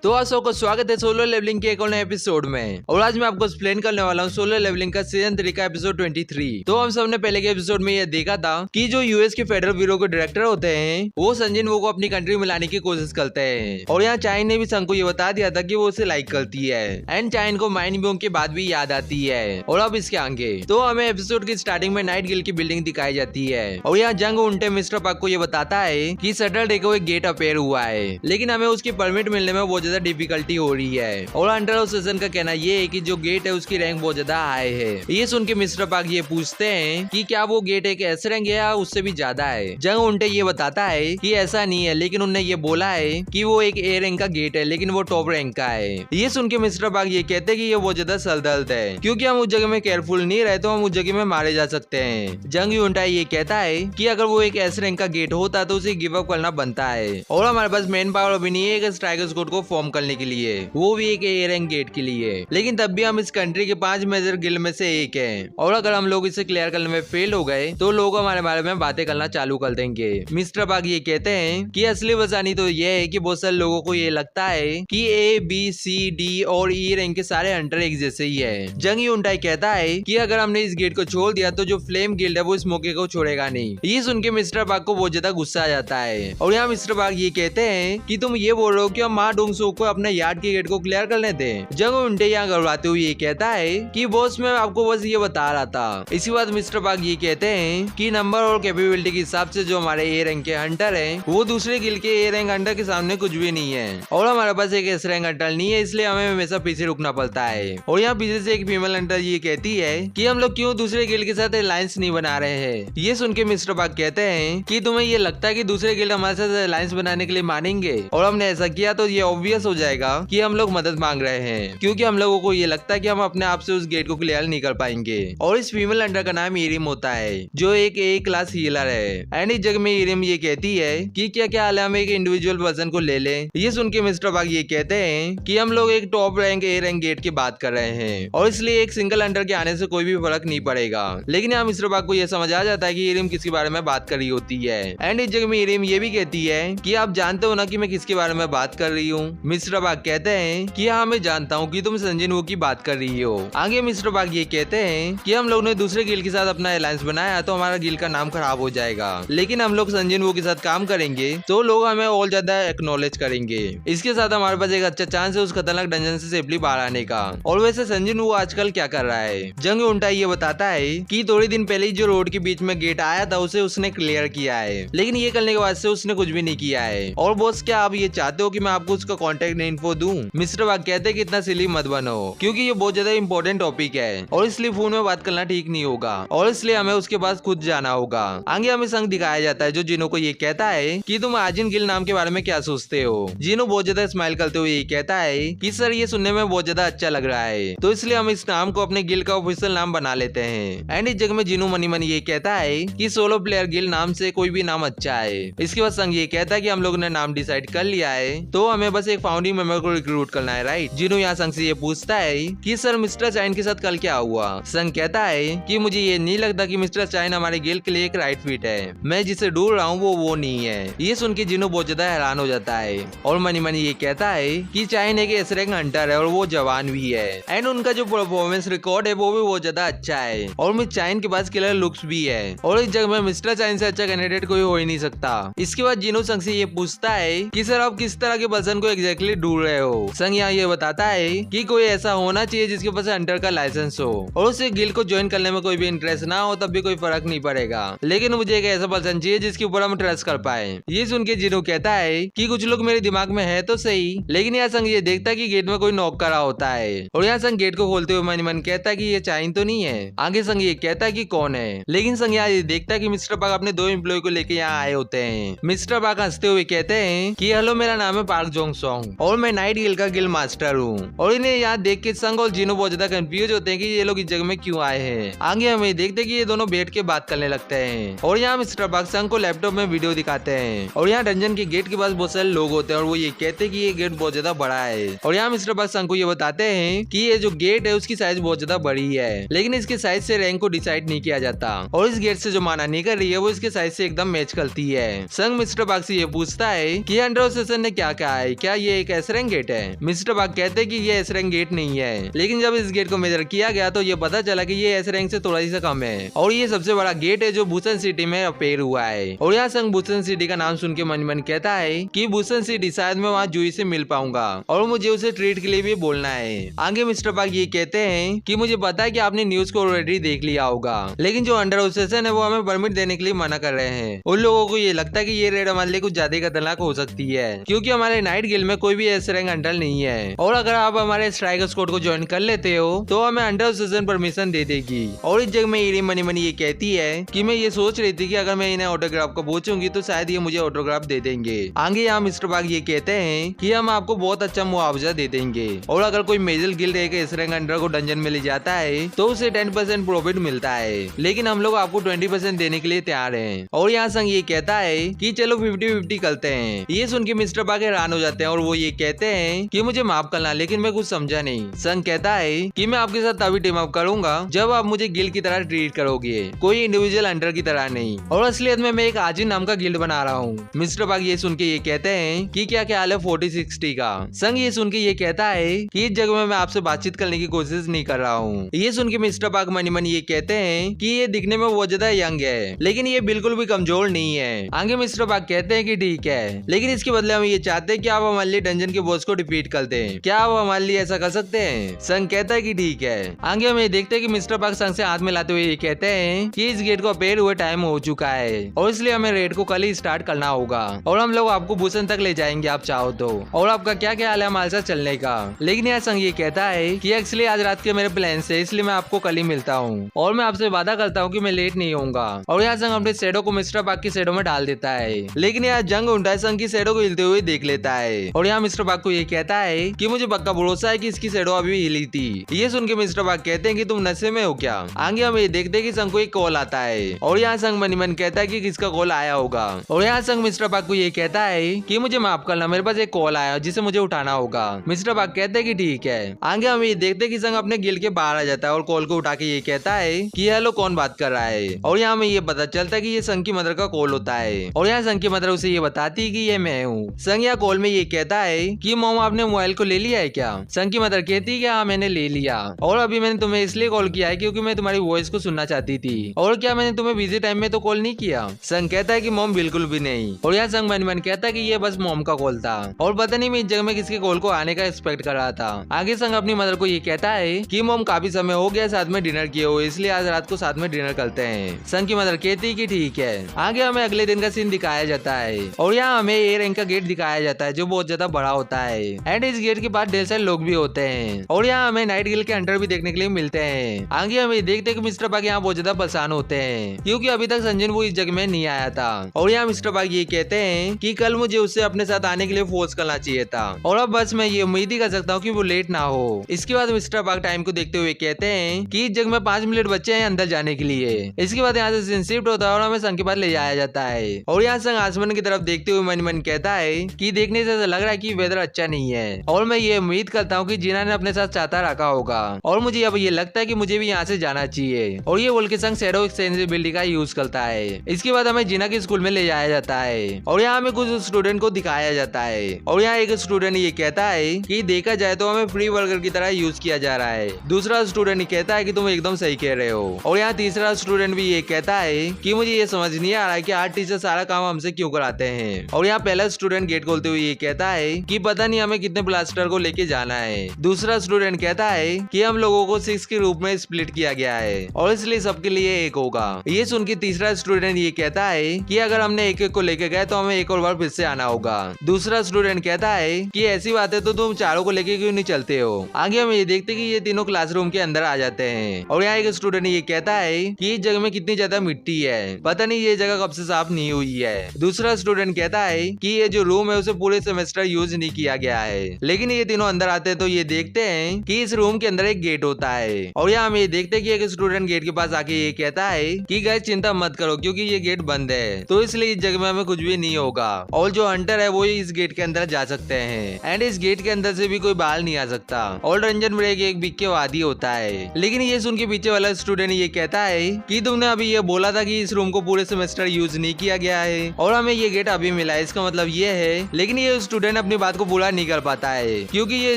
तो आप सबको स्वागत है सोलो लेवलिंग के एक और नए एपिसोड में। और आज मैं आपको एक्सप्लेन करने वाला हूँ सोलो लेवलिंग का सीजन 3 का एपिसोड 23। तो हम सबने पहले के एपिसोड में ये देखा था कि जो यूएस के फेडरल ब्यूरो के डायरेक्टर होते हैं वो संजिन वो को अपनी कंट्री में लाने की कोशिश करते हैं। और यहाँ चाइन ने भी संग को ये बता दिया था कि वो उसे लाइक करती है एंड चाइन को माइन ब्योंग की बात भी याद आती है। और अब इसके आगे तो हमें एपिसोड की स्टार्टिंग में नाइट गिल्ड की बिल्डिंग दिखाई जाती है और यहाँ जंग उल्टे मिस्टर पाक को ये बताता है कि सैटरडे को एक गेट अपेयर हुआ है, लेकिन हमें उसकी परमिट मिलने में बहुत ज्यादा डिफिकल्टी हो रही है। और अंडर एसोसिएशन का कहना ये है कि जो गेट है उसकी रैंक बहुत ज्यादा हाई है। ये सुन के मिस्टर पाक ये पूछते हैं कि क्या वो गेट एक एस रैंक है या उससे भी ज्यादा है। जंग उल्टे ये बताता है कि ऐसा नहीं है, लेकिन उन्होंने ये बोला है कि वो एक ए रैंक का गेट है, लेकिन वो टॉप रैंक का है। ये सुन के मिस्टर पाक ये कहते हैं कि ये बहुत ज्यादा सरदर्द है, क्योंकि हम उस जगह में केयरफुल नहीं रहे तो हम उस जगह में मारे जा सकते हैं। जंग उल्टा ये कहता है कि अगर वो एक एस रैंक का गेट होता तो उसे गिव अप करना बनता है और हमारे पास मेन पावर भी नहीं है एक स्ट्राइकर स्क्वाड को फॉर्म करने के लिए, वो भी एक ए रैंक गेट के लिए। लेकिन तब भी हम इस कंट्री के 5 मेजर गिल्ड में से एक हैं और अगर हम लोग इसे क्लियर करने में फेल हो गए तो लोग हमारे बारे में बातें करना चालू कर देंगे। मिस्टर पाक ये कहते हैं कि असली वजानी तो ये है कि बहुत सारे लोगों को ये लगता है कि ए बी सी डी और ई रैंक के सारे हंटर एक जैसे ही है। जंग यूंटाई कहता है कि अगर हमने इस गेट को छोड़ दिया तो जो फ्लेम गिल्ड है वो इस मौके को छोड़ेगा नहीं। ये सुन के मिस्टर पाक को बहुत ज्यादा गुस्सा आ जाता है और यहाँ मिस्टर पाक ये कहते हैं कि तुम ये बोल रहे हो कि हम माँ डोंगसो को अपने यार्ड के गेट को क्लियर करने दे। जंग उल्टे यहाँ घबराते हुए ये कहता है कि बॉस मैं आपको बस ये बता रहा था। इसी बात मिस्टर पाक ये कहते हैं कि नंबर और कैपेबिलिटी के हिसाब से जो हमारे ए रैंक के हंटर हैं वो दूसरे गिल्ड के ए रैंक हंटर के सामने कुछ भी नहीं है और हमारे पास एक एस रैंक हंटर नहीं है, इसलिए हमें हमेशा पीछे रुकना पड़ता है। और यहाँ पीछे से एक फीमेल हंटर ये कहती है कि हम लोग क्यों दूसरे गिल्ड के साथ अलायंस नहीं बना रहे हैं। ये सुन के मिस्टर पाक कहते हैं कि तुम्हें ये लगता है कि दूसरे गिल्ड हमारे साथ अलायंस बनाने के लिए मानेंगे और हमने ऐसा किया तो ये ऑब्वियस हो जाएगा कि हम लोग मदद मांग रहे हैं, क्योंकि हम लोगों को ये लगता है कि हम अपने आप से उस गेट को क्लियर नहीं कर पाएंगे। और इस फीमेल हंटर का नाम इरिम होता है जो एक ए क्लास हीलर है एंड इस जगह में इरिम ये कहती है कि क्या हाल है हम एक इंडिविजुअल पर्सन को ले लें। ये सुन के मिस्टर पाक ये कहते हैं कि हम लोग एक top rank a rank get की बात कर रहे हैं और इसलिए एक सिंगल हंटर के आने से कोई भी फर्क नहीं पड़ेगा। लेकिन यहाँ मिस्टर पाक को यह समझ आ जाता है कि इरिम किसके बारे में बात कर रही होती है एंड इस जगह में इरिम ये भी कहती है कि आप जानते हो ना कि मैं किसके बारे में बात कर रही हूँ। मिस्टर पाक कहते हैं कि हाँ मैं जानता हूँ कि तुम संजिन वो की बात कर रही हो। आगे मिस्टर पाक ये कहते हैं कि हम लोग ने दूसरे गिल्ड के साथ अपना अलायंस बनाया तो हमारा गिल्ड का नाम खराब हो जाएगा, लेकिन हम लोग संजिन वो के साथ काम करेंगे तो लोग हमें और ज्यादा एक्नॉलेज करेंगे। इसके साथ हमारे पास एक अच्छा चांस है उस खतरनाक डंजन से सेफली बाहर आने का। और वैसे संजिन वो आजकल क्या कर रहा है। जंग उल्टाई ये बताता है कि थोड़े दिन पहले जो रोड के बीच में गेट आया था उसे उसने क्लियर किया है, लेकिन ये करने के बाद से उसने कुछ भी नहीं किया है। और बॉस क्या आप ये चाहते हो कि मैं आपको उसका कॉन्टेक्ट इन्फो दूं? मिस्टर पाक कहते हैं कि इतना सिली मत बनो, क्योंकि ये बहुत ज्यादा इंपॉर्टेंट टॉपिक है और इसलिए फोन में बात करना ठीक नहीं होगा और इसलिए हमें उसके पास खुद जाना होगा। आगे हमें संग दिखाया जाता है जो जिनो को ये कहता है कि तुम आजिन गिल नाम के बारे में क्या सोचते हो। जिनो बहुत ज्यादा स्माइल करते हुए ये कहता है कि सर ये सुनने में बहुत ज्यादा अच्छा लग रहा है, तो इसलिए हम इस नाम को अपने गिल का ऑफिशियल नाम बना लेते हैं। एंड इस जगह में जिनो मनी मनी ये कहता है कि सोलो प्लेयर गिल नाम से कोई भी नाम अच्छा है। इसके बाद संग ये कहता है कि हम लोगों ने नाम डिसाइड कर लिया है तो हमें बस एक फाउंडिंग मेंबर को रिक्रूट करना है, राइट। जिनो यहाँ संग से ये पूछता है कि सर मिस्टर चाइन के साथ कल क्या हुआ। संग कहता है कि मुझे ये नहीं लगता कि मिस्टर चाइन हमारे गिल्ड के लिए एक राइट फिट है, मैं जिसे ढूंढ रहा हूँ वो नहीं है। ये सुन के जिनो बहुत ज्यादा हैरान हो जाता है और मनी मनी ये कहता है कि चाइन एक एस रैंक हंटर है और वो जवान भी है एंड उनका जो परफॉर्मेंस रिकॉर्ड है वो भी बहुत ज्यादा अच्छा है और मिस चाइन के पास किलर लुक्स भी है और इस जगह में मिस्टर चाइन से अच्छा कैंडिडेट कोई हो ही नहीं सकता। इसके बाद जिनो संग से ये पूछता है कि सर आप किस तरह के पर्सन को एग्जैक्टली ढूंढ रहे हो। संग यहाँ ये बताता है कि कोई ऐसा होना चाहिए जिसके पास हंटर का लाइसेंस हो और उसे गिल्ड को ज्वाइन करने में कोई भी इंटरेस्ट ना हो, तब भी कोई फर्क नहीं पड़ेगा, लेकिन मुझे एक ऐसा पर्सन चाहिए जिसके ऊपर हम ट्रस्ट कर पाए। ये सुन के जिनो कहता है कि कुछ लोग मेरे दिमाग में है तो सही, लेकिन यहाँ संग ये देखता है कि गेट में कोई नॉक करा होता है और यहाँ संग गेट को खोलते हुए मन मन कहता है कि ये चाइन तो नहीं है। आगे संग ये कहता है कि कौन है, लेकिन संग यहाँ ये देखता है कि मिस्टर पाक अपने 2 एम्प्लॉय को लेके यहाँ आए होते हैं। मिस्टर पाक हंसते हुए कहते हैं कि हेलो मेरा नाम है पार्क जोंग सॉन्ग हूँ और मैं नाइट गिल्ड का गिल्ड मास्टर हूँ। और इन्हें यहाँ देख के संग और जीनो बहुत ज्यादा कंफ्यूज होते हैं कि ये लोग इस जगह में क्यों आए हैं। आगे हमें देखते हैं कि ये दोनों बैठ के बात करने लगते हैं और यहाँ मिस्टर बग संग को लैपटॉप में वीडियो दिखाते हैं। और यहाँ डंजन के गेट के पास बहुत सारे लोग होते हैं और वो ये कहते हैं कि ये गेट बहुत ज्यादा बड़ा है। और यहाँ मिस्टर बग संग को ये बताते हैं कि ये जो गेट है उसकी साइज बहुत ज्यादा बड़ी है, लेकिन इसके साइज से रैंक को डिसाइड नहीं किया जाता और इस गेट से जो माना नहीं कर रही है वो इसके साइज से एकदम मैच करती है। संग मिस्टर बग से ये पूछता है कि अंडर सेशन ने क्या कहा है, क्या ये एक एस रैंक गेट है। मिस्टर बग कहते हैं कि ये एस रैंक गेट नहीं है, लेकिन जब इस गेट को मेजर किया गया तो ये पता चला कि ये एस रैंक से थोड़ा सा कम है और ये सबसे बड़ा गेट है जो भूषण सिटी में अपेयर हुआ है। और यहाँ संग भूषण सिटी का नाम सुन के मन मन कहता है कि भूषण सिटी शायद मैं वहाँ जूही से मिल पाऊंगा और मुझे उसे ट्रीट के लिए भी बोलना है। आगे मिस्टर बग ये कहते हैं कि मुझे पता है कि आपने न्यूज को ऑलरेडी देख लिया होगा, लेकिन जो अंडर सेशन है वो हमें परमिट देने के लिए मना कर रहे हैं। उन लोगों को ये लगता है कि ये रेड हमारे लिए कुछ ज्यादा खतरनाक हो सकती है क्योंकि हमारे नाइट गिल्ड में कोई भी एस रैंक अंडर नहीं है और अगर आप हमारे स्ट्राइकर स्क्वाड को ज्वाइन कर लेते हो तो हमें अंडर सेशन परमिशन दे देगी। और इस जगह में इरी मनी मनी ये कहती है कि मैं ये सोच रही थी कि अगर मैं इन्हें ऑटोग्राफ को पूछूंगी तो शायद ये मुझे ऑटोग्राफ दे देंगे। आगे यहाँ मिस्टर बग ये कहते हैं कि हम आपको बहुत अच्छा मुआवजा दे देंगे और अगर कोई मेजर गिल्ड एक एस रैंक अंडर को डंजन में ले जाता है तो उसे 10% प्रॉफिट मिलता है, लेकिन हम लोग आपको 20% देने के लिए तैयार हैं। और यहाँ संग ये कहता है कि चलो 50-50 करते हैं। ये सुन के मिस्टर बग हैरान हो जाते हैं और वो ये कहते हैं कि मुझे माफ करना, लेकिन मैं कुछ समझा नहीं। संग कहता है कि मैं आपके साथ तभी टीम अप करूंगा जब आप मुझे गिल्ड की तरह ट्रीट करोगे, कोई इंडिविजुअल अंडर की तरह नहीं। और असलियत में मैं एक आजिन नाम का गिल्ड बना रहा हूँ। मिस्टर बग ये सुन के ये कहते हैं कि क्या ख्याल है 40-60 का। संग ये सुन के ये कहता है कि इस जगह में मैं आपसे बातचीत करने की कोशिश नहीं कर रहा हूँ। ये सुन के मिस्टर बग मनी मनी ये कहते हैं कि ये दिखने में बहुत ज्यादा यंग है, लेकिन ये बिल्कुल भी कमजोर नहीं है। आगे मिस्टर बग कहते हैं कि ठीक है, लेकिन इसके बदले हम ये चाहते हैं कि आप हमारे लिए डंजन के बॉस को डिफीट कर दें। क्या आप हमारे लिए ऐसा कर सकते हैं? संग कहता है कि ठीक है। आगे हम ये देखते हैं कि मिस्टर बग संग से हाथ मिलाते हुए ये कहते हैं कि इस गेट को अपेयर हुए टाइम हो चुका है और इसलिए हमें रेड को कल ही स्टार्ट करना होगा और हम लोग आपको भूषण तक ले जाएंगे आप चाहो तो। और आपका क्या ख्याल है हमारे साथ चलने का? लेकिन यह संग ये कहता है कि एक्चुअली आज रात के मेरे प्लान से, इसलिए मैं आपको कल ही मिलता हूँ और मैं आपसे वादा करता हूँ कि मैं लेट नहीं होऊंगा। और यहाँ संग अपने शेडो को मिस्टर बग की शेडो में डाल देता है, लेकिन यहाँ जंग उल्टा संग की शेडो को हिलते हुए देख लेता है और यहाँ मिस्टर बग को ये कहता है कि मुझे पक्का भरोसा है कि इसकी शेडो अभी हिली थी। ये सुन के मिस्टर बग कहते हैं कि तुम नशे में हो क्या? आगे हम ये देखते हैं कि संग को एक कॉल आता है और यहाँ संग मनी मन कहता है कि किसका कॉल आया होगा। और यहाँ संग मिस्टर बग को ये कहता है कि मुझे माफ करना, मेरे पास एक कॉल आया जिसे मुझे उठाना होगा। मिस्टर बग कहते हैं कि ठीक है। आगे हम ये देखते हैं कि संग अपने गिल्ड के बाहर आ जाता है और कॉल को उठा के ये कहता है कि हेलो कौन बात कर रहा है। और यहाँ हमें ये पता चलता है कि ये संग की मदर का कॉल होता है और यहाँ संग की मदर उसे ये बताती है कि ये मैं हूँ। संग यहाँ कॉल में ये कहता है कि मॉम आपने मोबाइल को ले लिया है क्या? संग की मदर कहती है कि हाँ मैंने ले लिया और अभी मैंने तुम्हें इसलिए कॉल किया है क्योंकि मैं तुम्हारी वॉइस को सुनना चाहती थी। और क्या मैंने तुम्हें बिजी टाइम में तो कॉल नहीं किया? संग कहता है कि मॉम बिल्कुल भी नहीं। और यहाँ संग मन मन कहता है कि ये बस मॉम का कॉल था और पता नहीं मैं इस जगह में किसके कॉल को आने का एक्सपेक्ट कर रहा था। आगे संग अपनी मदर को ये कहता है कि मॉम काफी समय हो गया साथ में डिनर किए हो, इसलिए आज रात को साथ में डिनर करते हैं। संग की मदर कहती है कि ठीक है। आगे हमें अगले दिन का सीन दिखाया जाता है और यहाँ हमें ए रैंक का गेट दिखाया जाता है जो बहुत ज्यादा बड़ा होता है एंड इस गेट के पास ढेर सारे लोग भी होते हैं और यहाँ हमें नाइट गिल्ड के अंडर भी देखने के लिए मिलते हैं। आगे हमें देखते हैं कि मिस्टर बग यहाँ बहुत ज्यादा परेशान होते हैं क्योंकि अभी तक संजन वो इस जगह में नहीं आया था। और यहाँ मिस्टर बग ये कहते हैं कि कल मुझे उससे अपने साथ आने के लिए फोर्स करना चाहिए था और अब बस मैं ये उम्मीद ही कर सकता हूँ कि वो लेट ना हो। इसके बाद मिस्टर बग टाइम को देखते हुए कहते हैं कि इस जगह में 5 मिनट बचे हैं अंदर जाने के लिए। इसके बाद यहाँ से सीन शिफ्ट होता है और हमें संग के पास ले जाया जाता है और यहाँ संग आसमान की तरफ देखते हुए मन मन कहता है कि देखने से ऐसा लग रहा है कि वेदर अच्छा नहीं है और मैं ये उम्मीद करता हूँ कि जीना ने अपने साथ चाहता रखा होगा और मुझे अब ये लगता है कि मुझे भी यहाँ से जाना चाहिए। और ये बोल के संग शैडो एक्सचेंजेबिलिटी का यूज करता है। इसके बाद हमें जीना के स्कूल में ले जाया जाता है और यहाँ हमें कुछ स्टूडेंट को दिखाया जाता है और यहाँ एक स्टूडेंट ये कहता है कि देखा जाए तो हमें फ्री वर्कर की तरह यूज किया जा रहा है। दूसरा स्टूडेंट कहता है कि तुम एकदम सही कह रहे हो और यहाँ तीसरा स्टूडेंट भी ये कहता है कि मुझे ये समझ नहीं आ रहा है कि आर्ट टीचर सारा काम हमसे क्यों कराते हैं। और यहाँ पहला स्टूडेंट गेट खोलते हुए ये कहता है कि पता नहीं हमें कितने ब्लास्टर को लेके जाना है। दूसरा स्टूडेंट कहता है कि हम लोगों को 6 के रूप में स्प्लिट किया गया है और इसलिए सबके लिए एक होगा। ये सुन के तीसरा स्टूडेंट ये कहता है कि अगर हमने एक को लेके गए तो हमें एक और बार फिर से आना होगा। दूसरा स्टूडेंट कहता है कि ऐसी बात है तो तुम चारों को लेके क्यों नहीं चलते हो। आगे हम ये देखते कि ये तीनों क्लासरूम के अंदर आ जाते हैं और यहाँ एक स्टूडेंट ये कहता है कि इस जगह में कितनी ज्यादा मिट्टी है, पता नहीं ये जगह कब से साफ नहीं हुई है। दूसरा स्टूडेंट कहता है कि ये जो रूम है उसे पूरे सेमेस्टर यूज नहीं किया गया है। लेकिन ये तीनों अंदर आते हैं तो ये देखते हैं कि इस रूम के अंदर एक गेट होता है और यहाँ हम ये देखते हैं कि एक स्टूडेंट गेट के पास आके ये कहता है कि गाइस चिंता मत करो क्योंकि ये गेट बंद है, तो इसलिए इस जगह में हमें कुछ भी नहीं होगा और जो हंटर है वो ही इस गेट के अंदर जा सकते हैं एंड इस गेट के अंदर से भी कोई बाहर नहीं आ सकता। और रंजन ब्रेक एक बिग के वादी होता है। लेकिन ये सुन के पीछे वाला स्टूडेंट ये कहता है कि तुमने अभी ये बोला था कि इस रूम को पूरे सेमेस्टर यूज नहीं किया गया है और हमें ये गेट अभी मिला है, इसका मतलब ये है। लेकिन ये स्टूडेंट अपनी बात को पूरा नहीं कर पाता है क्योंकि ये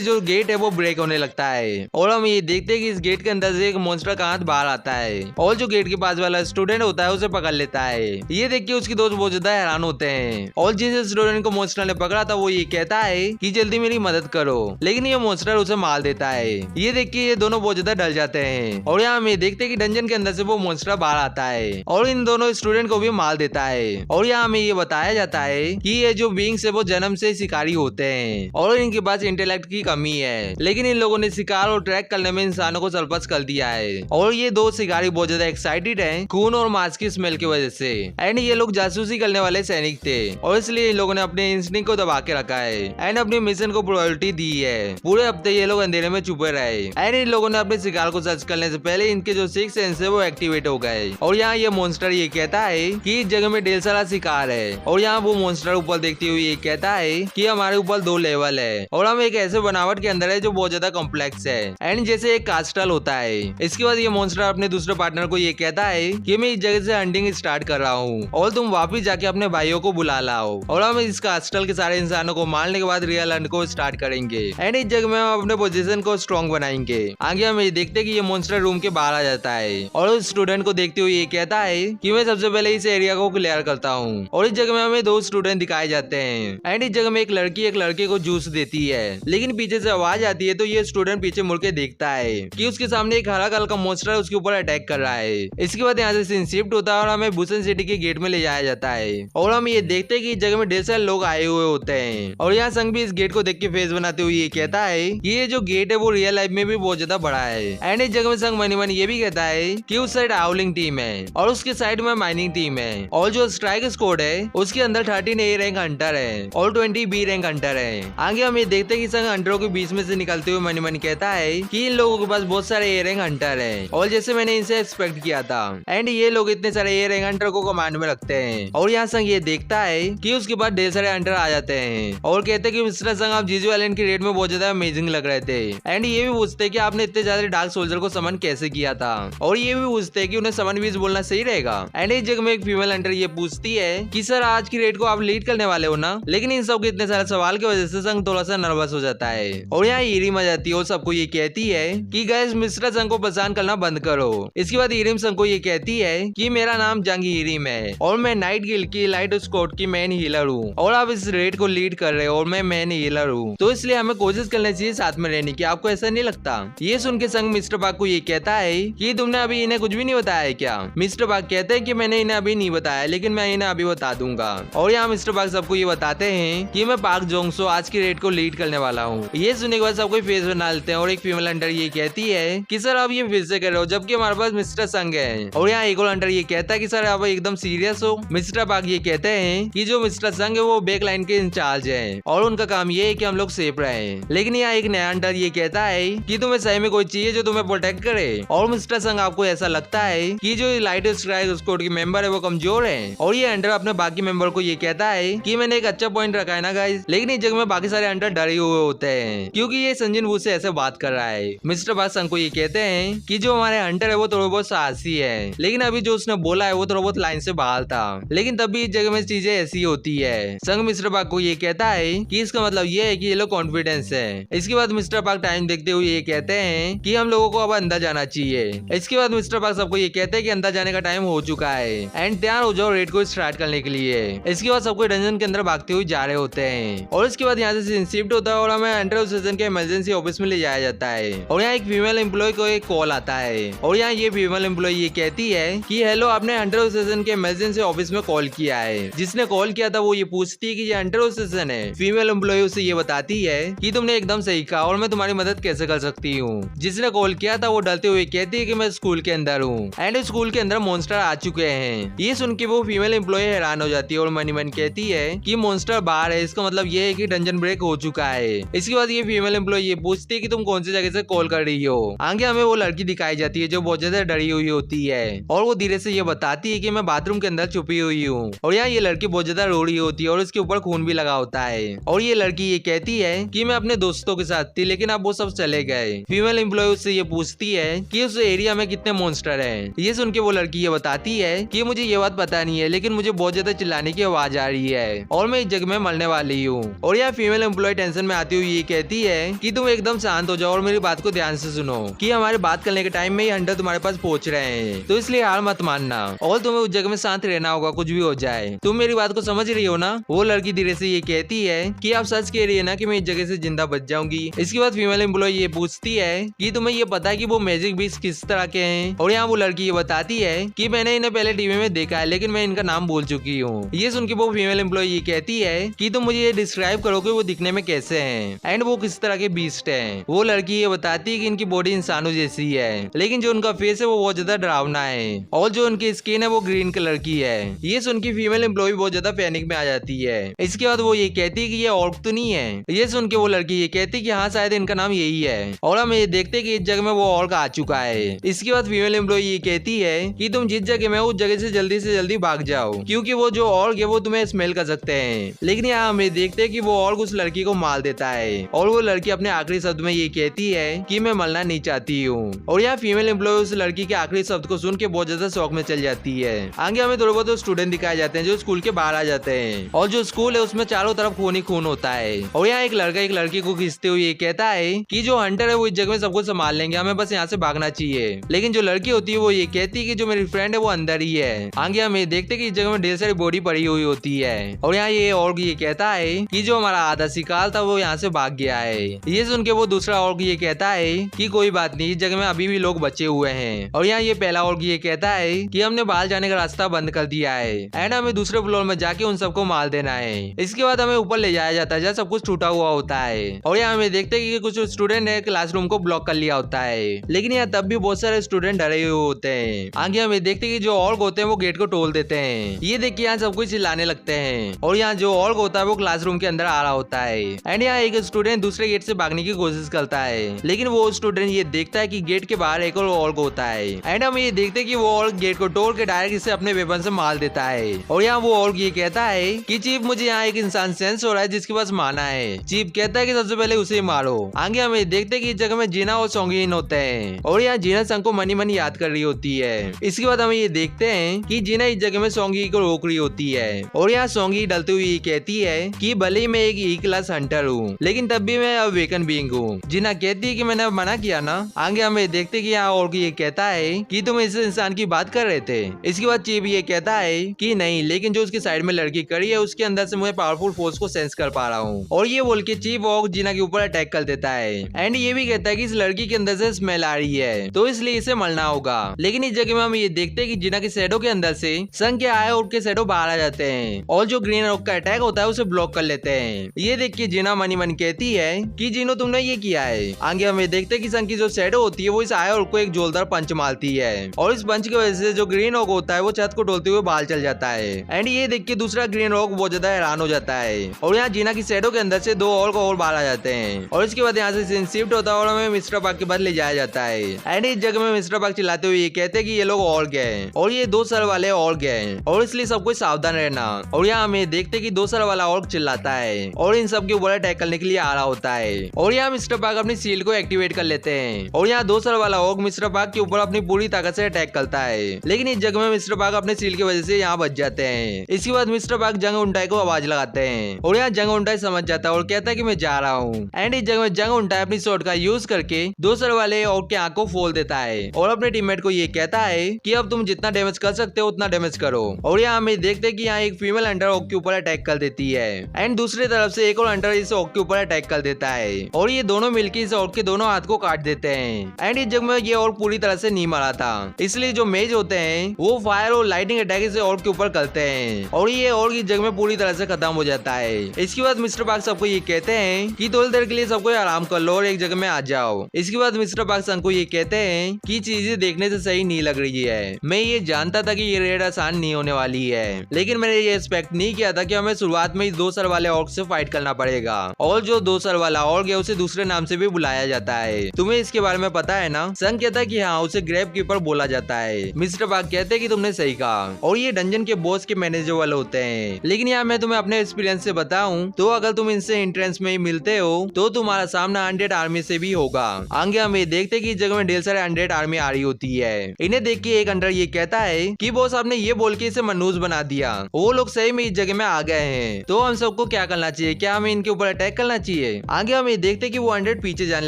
जो गेट है वो ब्रेक होने लगता है और हम ये देखते हैं कि इस गेट के अंदर से एक मॉन्स्टर का हाथ बाहर आता है और जो गेट के पास वाला स्टूडेंट होता है उसे पकड़ लेता है। ये देख के उसके दोस्त बहुत ज्यादा हैरान होते हैं और जिस स्टूडेंट को मॉन्स्टर ने पकड़ा था वो ये कहता है कि जल्दी मेरी मदद करो, लेकिन ये मॉन्स्टर उसे मार देता है। ये देख के ये दोनों बहुत ज्यादा डर जाते हैं और यहाँ हम ये देखते हैं कि डंजन के अंदर से वो मॉन्स्टर बाहर आता है और इन दोनों स्टूडेंट को भी मार देता है। और यहाँ हमें ये बताया जाता है कि ये जो बीइंग्स है वो जन्म से शिकारी होते हैं और इनके पास इंटेलेक्ट की कमी है, लेकिन इन लोगों ने शिकार और ट्रैक करने में इंसानों को चलपस कर दिया है। और ये दो शिकारी बहुत ज्यादा एक्साइटेड हैं खून और मांस की स्मेल की वजह से एंड ये लोग जासूसी करने वाले सैनिक थे और इसलिए इन लोगों ने अपने इंस्टिंक्ट को दबा के रखा है एंड अपने मिशन को प्रायोरिटी दी है। पूरे हफ्ते ये लोग अंधेरे में छुपे रहे एंड इन लोगों ने अपने शिकार को सर्च करने से पहले इनके जो सिक्स सेंस है वो एक्टिवेट हो गए। और यहाँ ये मॉन्स्टर ये कहता है कि इस जगह में ढेर सारा शिकार है और यहाँ वो मॉन्स्टर ऊपर देखते हुए ये कहता है कि हमारे ऊपर 2 लेवल है और हम एक ऐसे बनावट के अंदर है जो बहुत ज्यादा कॉम्प्लेक्स है एंड जैसे एक कास्टल होता है। इसके बाद ये मॉन्स्टर अपने दूसरे पार्टनर को ये कहता है कि मैं इस जगह से हंटिंग स्टार्ट कर रहा हूँ और तुम वापिस जाके अपने भाइयों को बुला लाओ और हम इस कास्टल के सारे इंसानों को मारने के बाद रियल हंट को स्टार्ट करेंगे एंड इस जगह में हम अपने पोजीशन को स्ट्रॉन्ग बनाएंगे। आगे हम ये देखते हैं कि ये मॉन्स्टर रूम के बाहर आ जाता है और उस स्टूडेंट को देखते हुए ये कहता है कि मैं सबसे पहले इस एरिया को क्लियर करता हूँ। और इस जगह में हमें 2 स्टूडेंट दिखाए जाते हैं एंड इस जगह में एक लड़के को जूस देती है, लेकिन पीछे से आवाज आती है तो ये स्टूडेंट पीछे मुड़ के देखता है कि उसके सामने एक हरा कलर का मॉन्स्टर उसके ऊपर अटैक कर रहा है। इसके बाद यहाँ से सीन शिफ्ट होता है और हमें बुसन सिटी के गेट में ले जाया जाता है और हम ये देखते हैं कि इस जगह में ढेर सारे लोग आए हुए होते हैं। और यहाँ संग भी इस गेट को देख के फेस बनाते हुए ये कहता है कि ये जो गेट है वो रियल लाइफ में भी बहुत ज्यादा बड़ा है एंड इस जगह में संग मनी ये भी कहता है कि उस साइड हाउलिंग टीम है और उसके साइड में माइनिंग टीम है और जो स्ट्राइक स्क्वाड है उसके अंदर 13 A रैंक हंटर है और 20 B रैंक हंटर है। आगे हम ये देखते हैं कि संग हंटरों के बीच में से निकलते हुए मनी कहता है कि इन लोगों के पास बहुत सारे A रैंक हंटर है और जैसे मैंने इनसे एक्सपेक्ट किया था एंड ये लोग इतने सारे A रैंक हंटर को कमांड में रखते हैं। और यहाँ संग ये देखता है कि उसके बाद ढेर सारे हंटर आ जाते हैं और कहते हैं कि मिस्टर संग आप जीजू आइलैंड की रेड में बहुत ज्यादा अमेजिंग लग रहे थे एंड ये भी पूछते हैं कि आपने इतने ज्यादा डार्क सोल्जर को समन कैसे किया था और ये भी पूछते हैं कि उन्हें समन बीज बोलना सही रहेगा। एंड इस जगह में एक फीमेल हंटर ये पूछती है कि सर आज की रेड को आप लीड करने वाले हो ना, लेकिन इन सब के इतने सारे सवाल की वजह से संग थोड़ा सा नर्वस हो जाता है। और यहाँ ईरिम आ जाती है और सबको ये कहती है कि गाइस मिस्टर संग को परेशान करना बंद करो। इसके बाद ईरिम संग को ये कहती है कि मेरा नाम जंग ईरिम है और मैं नाइट गिल्ड की लाइट स्क्वाड की मेन हीलर हूँ और आप इस रेड को लीड कर रहे हो और मैं मेन हीलर हूँ, तो इसलिए हमें कोशिश करनी चाहिए साथ में रहने की। आपको ऐसा नहीं लगता? ये सुन के संग मिस्टर पाक को ये कहता है कि तुमने अभी इन्हें कुछ भी नहीं बताया है क्या? मिस्टर पाक कहते हैं कि मैंने इन्हें अभी नहीं बताया, लेकिन मैं इन्हें अभी बता दूंगा। और यहाँ मिस्टर पाक सबको ये बताते हैं कि मैं पाक जोंगसो आज की रेड को लीड करने वाला हूँ। ये सुनने के बाद सबको फेस बना लेते हैं और एक फीमेल हंटर ये कहती है कि सर आप ये फिर से कर रहे हो जबकि हमारे पास मिस्टर संग है। और यहाँ एक और हंटर ये कहता है कि सर आप एकदम सीरियस हो। मिस्टर पाक ये कहते हैं कि जो मिस्टर संग है वो बैक लाइन के इंचार्ज है और उनका काम ये है कि हम लोग सेफ रहे। लेकिन यहाँ एक नया हंटर ये कहता है कि तुम्हें सही में कोई चाहिए जो तुम्हें प्रोटेक्ट करे। और मिस्टर संग आपको ऐसा लगता है कि जो लाइट स्ट्राइक स्क्वाड के मेंबर है वो कमजोर है। और ये हंटर अपने बाकी मेंबर को ये कहता है कि मैंने एक अच्छा पॉइंट रखा है ना गाइस, लेकिन इस जगह में बाकी सारे हंटर डरे हुए होते हैं क्योंकि ये संजन वू से ऐसे बात कर रहा है। मिस्टर पाक संग को ये कहते हैं कि जो हमारे हंटर है वो थोड़ा बहुत साहसी है, लेकिन अभी जो उसने बोला है वो थोड़ा बहुत लाइन से बाहर था, लेकिन तब भी इस जगह में चीजें ऐसी होती है। संग मिस्टर पाक को ये कहता है कि इसका मतलब ये है कि ये लोग कॉन्फिडेंस है। इसके बाद मिस्टर पाक टाइम देखते हुए ये कहते हैं कि हम लोगों को अब अंदर जाना चाहिए। इसके बाद मिस्टर पाक सबको ये कहते हैं कि अंदर जाने का टाइम हो चुका है एंड तैयार हो जाओ रेड को स्टार्ट करने के लिए। इसके बाद सबको डंजन के अंदर भागते हुए जा रहे होते हैं और इसके बाद यहाँ से सीन शिफ्ट होता है और हमें अंडर स्टेशन के इमरजेंसी ऑफिस में ले जाया जाता है। और यहाँ एक फीमेल एम्प्लॉय को एक कॉल आता है और यहाँ ये फीमेल एम्प्लॉय ये कहती है कि हेलो आपने अंडर स्टेशन के इमरजेंसी ऑफिस में कॉल किया है। जिसने कॉल किया था वो ये पूछती है कि ये अंडर स्टेशन है। फीमेल एम्प्लॉय उसे ये बताती है कि तुमने एकदम सही कहा और मैं तुम्हारी मदद कैसे कर सकती हूँ। जिसने कॉल किया था वो डरते हुए कहती है कि मैं स्कूल के अंदर हूँ एंड स्कूल के अंदर मॉन्स्टर आ चुके हैं। ये सुन के वो फीमेल एम्प्लॉय हैरान हो जाती है और मनी कहती है कि मॉन्स्टर बाहर है, इसका मतलब ये है कि डंजन ब्रेक हो चुका है। इसके बाद ये फीमेल एम्प्लॉय ये पूछती है कि तुम कौन सी जगह से कॉल कर रही हो। आगे हमें वो लड़की दिखाई जाती है जो बहुत ज्यादा डरी हुई होती है और वो धीरे से ये बताती है कि मैं बाथरूम के अंदर छुपी हुई हूँ। और यहाँ ये लड़की बहुत ज्यादा रो रही होती है और उसके ऊपर खून भी लगा होता है। और ये लड़की ये कहती है कि मैं अपने दोस्तों के साथ थी लेकिन अब वो सब चले गए। फीमेल एम्प्लॉय उससे ये पूछती है कि उस एरिया में कितने मॉन्स्टर हैं। ये सुन के वो लड़की ये बताती है कि मुझे ये बात पता नहीं है लेकिन मुझे बहुत ज्यादा चिल्लाने की आवाज आ रही है और मैं इस जगह में मरने वाली हूँ। और यह फीमेल एम्प्लॉय टेंशन में आती हुई ये कहती है कि तुम एकदम शांत हो जाओ और मेरी बात को ध्यान से सुनो कि हमारे बात करने के टाइम में ये हंटर तुम्हारे पास पहुंच रहे हैं, तो इसलिए हार मत मानना और तुम्हें उस जगह में शांत रहना होगा कुछ भी हो जाए। तुम मेरी बात को समझ रही हो ना। वो लड़की धीरे से ये कहती है कि आप सच कह रही है ना कि मैं इस जगह से जिंदा बच जाऊंगी। इसके बाद फीमेल एम्प्लॉय ये पूछती है कि तुम्हें ये पता है कि वो मैजिक बीस्ट किस तरह के हैं। और यहाँ वो लड़की ये बताती है कि मैंने इन्हें पहले टीवी में देखा है लेकिन मैं इनका नाम भूल चुकी हूँ। ये सुन के वो फीमेल एम्प्लॉय ये कहती है कि तुम मुझे ये डिस्क्राइब करो कि वो दिखने में कैसे हैं एंड वो किस तरह के बीस्ट हैं। वो लड़की ये बताती है कि इनकी बॉडी इंसानों जैसी है लेकिन जो उनका फेस है वो बहुत ज्यादा डरावना है और जो उनकी स्किन है वो ग्रीन कलर की है। ये सुन के फीमेल एम्प्लॉय बहुत ज्यादा पैनिक में आ जाती है। इसके बाद वो ये कहती है कि ये ऑर्क तो नहीं है। ये सुन के वो लड़की ये कहती है कि हाँ शायद इनका नाम यही है। और हम ये देखते हैं कि इस जगह में वो ऑर्क आ चुका है। इसके बाद फीमेल एम्प्लॉय ये कहती है कि तुम जिस जगह में उस जगह से जल्दी भाग जाओ क्योंकि वो जो ऑर्क है वो तुम्हें स्मेल कर सकते हैं। लेकिन यहाँ हम ये देखते हैं कि वो ऑर्क उस लड़की को मार देता है और वो लड़की अपने आखिरी शब्द में ये कहती है कि मैं मरना नहीं चाहती हूँ। और यहाँ फीमेल एम्प्लॉय उस लड़की के आखिरी शब्द को सुन के बहुत ज्यादा शौक में चल जाती है। आगे हमें थोड़े बहुत स्टूडेंट दिखाए जाते हैं जो स्कूल के बाहर आ जाते हैं और जो स्कूल है उसमें चारों तरफ खून ही खून होता है। और यहाँ एक लड़का एक लड़की को खींचते हुए ये कहता है कि जो हंटर है वो इस जगह में सबको संभाल लेंगे, हमें बस यहाँ से भागना चाहिए। लेकिन जो लड़की होती है वो ये कहती है कि जो मेरी फ्रेंड है वो अंदर ही है। आगे हम ये देखते हैं कि इस जगह में ढेर सारी बॉडी पड़ी हुई होती है। और यहाँ ये ऑर्ग ये कहता है कि जो हमारा आधा शिकार था वो यहाँ से भाग गया है। ये सुन के वो दूसरा ऑर्ग ये कहता है कि कोई बात नहीं, इस जगह में अभी भी लोग बचे हुए हैं। और यहाँ ये पहला ऑर्ग ये कहता है कि हमने बाहर जाने का रास्ता बंद कर दिया है एंड हमें दूसरे फ्लोर में जाके उन सबको मार देना है। इसके बाद हमें ऊपर ले जाया जाता है जहाँ सब कुछ टूटा हुआ होता है। और यहाँ हमें देखते हैं कि कुछ स्टूडेंट है क्लासरूम को ब्लॉक कर लिया होता है लेकिन यहाँ तब भी बहुत सारे स्टूडेंट डरे हुए होते हैं। आगे हमें देखते हैं कि जो ऑर्ग होते हैं वो गेट को तोड़ देते हैं। ये देख के यहाँ सब कुछ चिल्लाने लगते हैं और यहाँ जो ऑर्ग होता है वो क्लासरूम के अंदर आ रहा होता है एंड यहाँ एक स्टूडेंट दूसरे गेट से भागने की कोशिश करता है लेकिन वो स्टूडेंट ये देखता है कि गेट के बाहर एक और ऑर्ग होता है एंड हम ये देखते हैं कि वो ऑर्ग गेट को तोड़ के डायरेक्ट इसे अपने वेपन से मार देता है। और यहाँ वो ऑर्ग ये कहता है कि चीफ मुझे यहाँ एक इंसान सेंस हो रहा है जिसके पास माना है। चीफ कहता है कि सबसे पहले उसे मारो। आगे हम ये देखते हैं कि इस जगह में जीना और सोंगिन होते हैं और यहाँ जीना संग को मनी मनी याद कर रही होती है। इसके बाद हम ये देखते हैं कि जीना इस जगह में सोंगी को रोक रही होती है और यहाँ सोंगी डलती हुई कहती है कि भले ही मैं एक ई क्लास हंटर हूँ लेकिन तब भी मैं अवेकन बीइंग हूँ। जीना कहती है कि मैंने मना किया ना। आगे हम ये देखते हैं कि यहाँ और ये कहता है कि तुम इस इंसान की बात कर रहे थे। इसके बाद चीफ ये कहता है कि नहीं, लेकिन जो उसकी साइड में लड़की खड़ी है उसके अंदर से मैं पावरफुल फोर्स को सेंस कर पा रहा हूँ। और ये बोल के चीफ वॉक जीना के ऊपर अटैक कर देता है एंड ये भी कहता है कि इस लड़की के अंदर से स्मेल आ रही है तो इसलिए इसे मरना होगा। लेकिन इस जगह में हम ये देखते हैं कि जीना के शैडो के अंदर से संग के आए और के शैडो बाहर आ जाते हैं और जो ग्रीन रॉक का अटैक होता है उसे ब्लॉक कर लेते हैं। ये देख के जीना मनी मन कहती है कि जीनो तुमने ये किया है। आगे हम ये देखते हैं कि संग की जो शैडो होती है वो इस आए और को एक जोरदार पंच मारती है और इस पंच की वजह से जो ग्रीन रॉक होता है वो छत को डोलते हुए बाहर चल जाता है एंड ये देख के दूसरा ग्रीन रॉक बहुत ज्यादा हैरान हो जाता है। और यहाँ जीना की शैडो के अंदर से दो और बाहर आ जाते हैं और इसके बाद यहाँ से सीन शिफ्ट होता है और हमें मिस्टर पार्क के पास ले जाया जाता है एंड इस जगह में मिस्टर पार्क चिल्लाते हुए ये कहते हैं कि ये लोग और गए और ये 2 सर वाले और गए और इसलिए सब कुछ सावधान रहना। और यहाँ हमें देखते कि 2 सर वाला और चिल्लाता है और इन सब के ऊपर अटैक करने के लिए आ रहा होता है और यहाँ मिस्टर पार्क अपनी शील्ड को एक्टिवेट कर लेते हैं और यहाँ 2 सर वाला ऑर्ग मिस्टर पार्क के ऊपर अपनी पूरी ताकत से अटैक करता है लेकिन इस जगह में मिस्टर पार्क अपने शील्ड की वजह से यहाँ बच जाते हैं। इसके बाद मिस्टर पार्क जंग उंटाई को आवाज लगाते हैं और यहाँ जंग उंटाई समझ जाता है और कहता है कि मैं जा रहा हूँ एंड इस जगह में जंग उंटाई अपनी शॉट का यूज करके 2 सर वाले ऑर्ग की आंख को फोड़ देता है और अपने टीममेट को ये कहता है कि अब तुम जितना डैमेज कर सकते हो उतना डैमेज करो। और यहाँ हमें देखते हैं कि यहाँ एक फीमेल हंटर ऑर्ग के ऊपर अटैक कर देती है एंड दूसरी तरफ से एक और हंटर इस ऑर्ग के ऊपर अटैक कर देता है और ये दोनों मिलकर इस ऑर्ग के दोनों हाथ को काट देते हैं एंड इस जगह में ये ऑर्ग पूरी तरह से नहीं मरा था इसलिए जो मेज होते हैं वो फायर और लाइटिंग अटैक इस ऑर्ग के ऊपर करते हैं और ये ऑर्ग इस जगह में पूरी तरह से खत्म हो जाता है। इसके बाद मिस्टर पार्क सबको ये कहते हैं कि थोड़ी देर के लिए सबको आराम कर लो और एक जगह में आ जाओ। इसके बाद मिस्टर पार्क सन को ये कहते हैं कि चीजें देखने से सही नहीं लग रही है। मैं ये जानता था कि ये रेड आसान नहीं होने वाली है लेकिन मैंने ये एक्सपेक्ट नहीं किया था कि हमें शुरुआत में 2 सर सर वाले ऑर्क से फाइट करना पड़ेगा और जो 2 सर वाला ऑर्क है उसे दूसरे नाम से भी बुलाया जाता है। तुम्हें इसके बारे में पता है ना? संग कहता है कि हाँ, उसे ग्रेव कीपर बोला जाता है। मिस्टर पार्क कहते हैं कि तुमने सही कहा और ये डंजन के बॉस के मैनेजर वाले होते हैं। लेकिन यहाँ मैं तुम्हें अपने एक्सपीरियंस से बताऊं तो अगर तुम इनसे एंट्रेंस में ही मिलते हो तो तुम्हारा सामना अनडेड आर्मी से भी होगा। आगे हम ये देखते कि इस जगह में ढेर सारे अनडेड आर्मी आ रही होती है। इन्हें देख के एक अंडर ये कहता है कि बॉस आपने ये बोल के इसे मनूस बना दिया, वो लोग सही में इस जगह में आ गए हैं, तो हम सबको क्या करना चाहिए? क्या हमें इनके ऊपर अटैक करना चाहिए? आगे हम ये देखते कि वो अनडेड पीछे जाने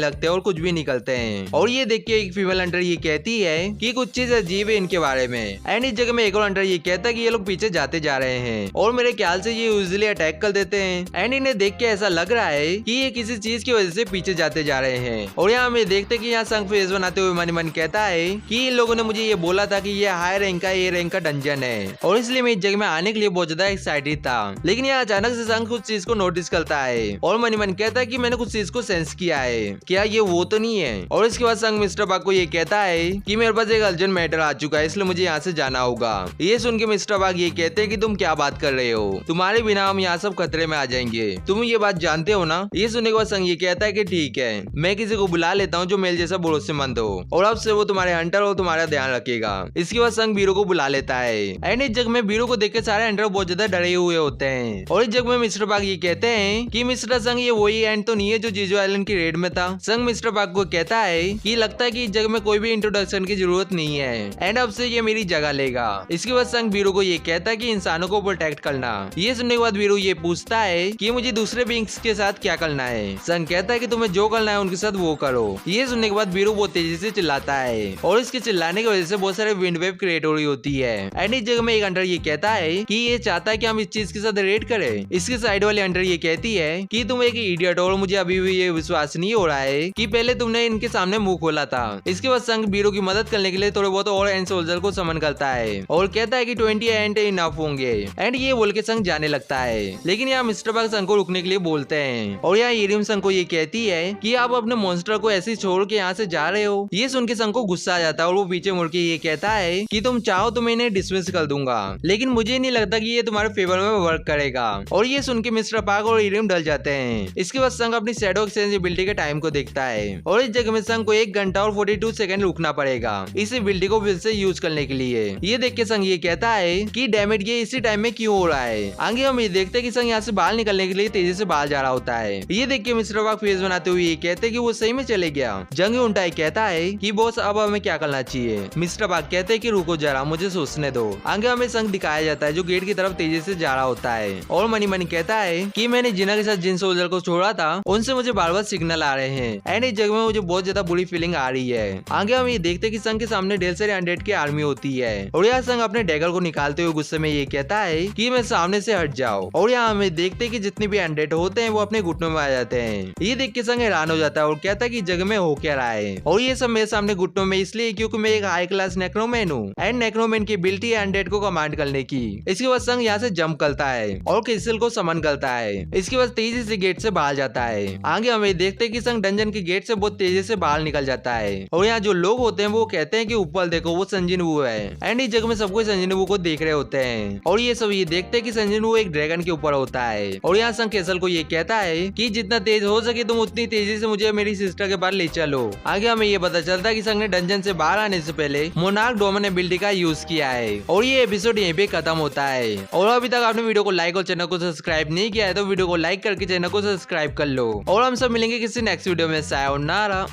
लगते हैं और कुछ भी निकलते हैं। और ये देख के एक फीमेल अंडर ये कहती है कि कुछ चीज अजीब है इनके बारे में। एंड इस जगह में एक और अंडर ये कहता है कि ये लोग पीछे जाते जा रहे हैं और मेरे ख्याल से ये यूजुअली अटैक कर देते हैं। एंड इन्हें देख के ऐसा लग रहा है कि ये किसी चीज की वजह से पीछे जाते जा रहे हैं। और यहाँ हमें देखते कि यहाँ संग फेस बनाते हुए मन मन कहता है कि इन लोगों ने मुझे ये बोला था कि ये हाई रैंक का ए रैंक का डंजन है और इसलिए मैं इस जगह में आने के लिए बहुत ज्यादा एक्साइटेड था। लेकिन यहाँ अचानक से संग कुछ चीज को नोटिस करता है और मन कहता है कि मैंने कुछ चीज को सेंस किया है, क्या ये वो तो नहीं है? और इसके बाद संग मिस्टर बाग को ये कहता है कि मेरे पास एक अर्जेंट मैटर आ चुका है, इसलिए मुझे यहाँ से जाना होगा। ये सुन के मिस्टर बाग ये कहते हैं कि तुम क्या बात कर रहे हो, तुम्हारे बिना हम यहाँ सब खतरे में आ जाएंगे, तुम ये बात जानते हो ना? ये सुनने के बाद संग ये कहता है कि ठीक है, मैं किसी को बुला लेता हूँ जो मेरे जैसा भरोसेमंद हो और अब से वो तुम्हारे हंटर और तुम्हारा ध्यान रखेगा। इसके बाद संग बीरो को बुला लेता है। एंड इस जग में बीरो को देख के सारे हंटर बहुत ज्यादा डरे हुए होते हैं। और इस जग में मिस्टर बाग ये कहते हैं कि मिस्टर संग ये वही एंड तो नहीं है जो जीजो आइलैंड की रेड में था। संग मिस्टर बाग को कहता है कि लगता है कि इस जग में कोई भी इंट्रोडक्शन की जरूरत नहीं है एंड अब से ये मेरी जगह लेगा। इसके बाद संग बीरो को ये कहता है कि इंसानों को प्रोटेक्ट करना। ये सुनने के बाद बीरो ये पूछता है कि मुझे दूसरे बींग्स के साथ क्या करना है। संग कहता है कि तुम्हें जो करना है उनके साथ वो करो। ये सुनने के बाद बीरो बहुत तेजी से चिल्लाता है और इसके चिल्लाने की वजह से बहुत सारे विंड वेव क्रिएट हो रही होती है। एंड इस जगह में एक अंडर ये कहता है कि ये चाहता है कि हम इस चीज के साथ रेड करें। इसके साइड वाले अंडर ये कहती है कि तुम एक इडियट हो और मुझे अभी भी ये विश्वास नहीं हो रहा है कि पहले तुमने इनके सामने मुंह खोला था। इसके बाद संग बीरो की मदद करने के लिए थोड़े बहुत और एंड सोल्जर को समन करता है और कहता है कि 20 एंड इनफ होंगे। एंड ये बोल के संग जाने लगता है। लेकिन यहाँ मिस्टर बाग संग को रुकने के लिए बोलते हैं और यहाँ इरिम संग को ये कहती है कि आप अपने मॉन्स्टर को ऐसे छोड़ के यहाँ से जा रहे हो। ये सुन के संग को गुस्सा आ जाता है और वो पीछे मुड़ के ये कहता है कि तुम चाहो तो मैं इन्हें डिसमिस कर दूंगा, लेकिन मुझे नहीं लगता कि ये तुम्हारे फेवर में वर्क करेगा। और ये सुन के मिस्टर पार्क और इरिम डल जाते हैं। इसके बाद संग अपनी शैडो एक्सचेंजेबिलिटी के टाइम को देखता है और इस जगह में संग को 1 घंटा और 42 सेकंड रुकना पड़ेगा इस एबिलिटी को फिर से यूज करने के लिए। ये देख के संग ये कहता है कि डैमेज ये इसी टाइम में क्यों हो रहा है। आगे हम ये देखते हैं कि संग यहाँ से बाहर निकलने के लिए तेजी से बाहर जा रहा होता है। ये देख के मिस्टर पार्क फेस बनाते हुए ये कहते हैं कि वो सही में चले गया। जंग उल्टाई कहता है कि बॉस अब हमें क्या करना चाहिए। मिस्टर पार्क कहते हैं कि रुको जरा, मुझे सोचने दो। आगे हमें संग दिखाया जाता है जो गेट की तरफ तेजी से जा रहा होता है और मनी कहता है कि मैंने जिना के साथ जिन सोल्जर को छोड़ा था उनसे मुझे बार बार सिग्नल आ रहे हैं एंड इस जगह में मुझे बहुत ज्यादा बुरी फीलिंग आ रही है। आगे हम ये देखते हैं कि संग के सामने ढेर सारे अनडेड की आर्मी होती है और यहाँ संग अपने डैगर को निकालते हुए गुस्से में ये कहता है कि मैं सामने से हट जाओ। और यहाँ हमें देखते हैं कि जितने भी अनडेड होते हैं वो अपने घुटनों में आ जाते हैं। ये देख के संग हैरान हो जाता है और कहता है कि जगह में हो क्या रहा है। और ये सब मेरे सामने घुटनों में इसलिए क्योंकि मैं एक हाई क्लास नेक्रोमैन हूँ एंड नेक्रोमैन की एबिलिटी है अनडेड को कमांड करने की। इसके बाद संग यहाँ से जंप करता है और क्रिस्टल को समन करता है। इसके बाद तेजी से गेट से बाहर जाता है। आगे हमें देखते हैं कि संग डंजन के गेट से बहुत तेजी से बाहर निकल जाता है और यहाँ जो लोग होते हैं वो कहते हैं कि ऊपर देखो वो संजिनवू है एंड इस जगह में सबको संजिनवू को देख रहे होते हैं और ये सब ये देखते हैं कि संजिनवू एक ड्रैगन के ऊपर होता है। और यहाँ संग केसल को ये कहता है कि जितना तेज हो सके तुम उतनी तेजी से मुझे मेरी सिस्टर के पास ले चलो। आगे हमें ये पता चलता है कि संग ने डंजन से बाहर आने से पहले मोनार्क डोमेन एबिलिटी का यूज किया है और ये एपिसोड यहीं पे खत्म होता है। और अभी तक आपने वीडियो को लाइक और चैनल को सब्सक्राइब नहीं किया है तो वीडियो को लाइक करके चैनल को सब्सक्राइब कर लो और हम सब मिलेंगे किसी नेक्स्ट वीडियो में। सायोनारा।